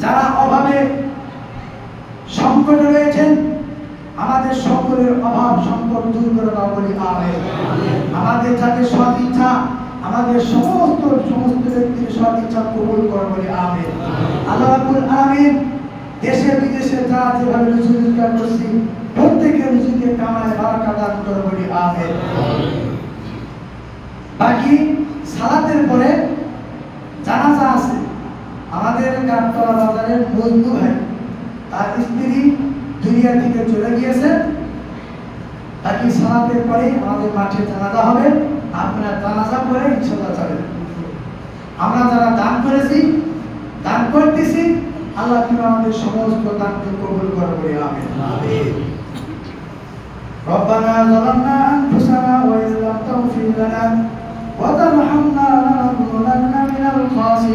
যারা অভাবে সংকটে রয়েছেন, আমাদের সকলের অভাব সংকট দূর করে দাও, বলি আমিন। আমাদের যাতে সৎ ইচ্ছা, আমাদের সমস্ত ব্যক্তির সৎ ইচ্ছা কবুল করো, বলি আমিন। আল্লাহ রাব্বুল আলামিন দেশে বিদেশে যারা যেভাবে রুজি রোজগার করছি, প্রত্যেকের রুজিকে কামায় বারাকা দান করো, বলি আমিন। বাকি সালাতের পরে জানাজা আছে। আমাদের গাবতলা বাজারের মজনু ভাই, তার স্ত্রী দুনিয়া থেকে চলে গিয়েছে। বাকি সালাতের পরে আমাদের মাঠে জানাজা হবে। আপনারা জানাজা পড়ে ইনশাআল্লাহ যাবেন। আমরা যারা দান করেছি, দান করতেছি, আল্লাহ তুমি আমাদের সমস্ত দানকে কবুল করো, বলি আমিন। রব্বানা যালামনা আনফুসানা ওয়া ইল্লাম তাগফির লানা ওয়া তারহামনা লানাকুনান্না মিনাল খাসিরিন।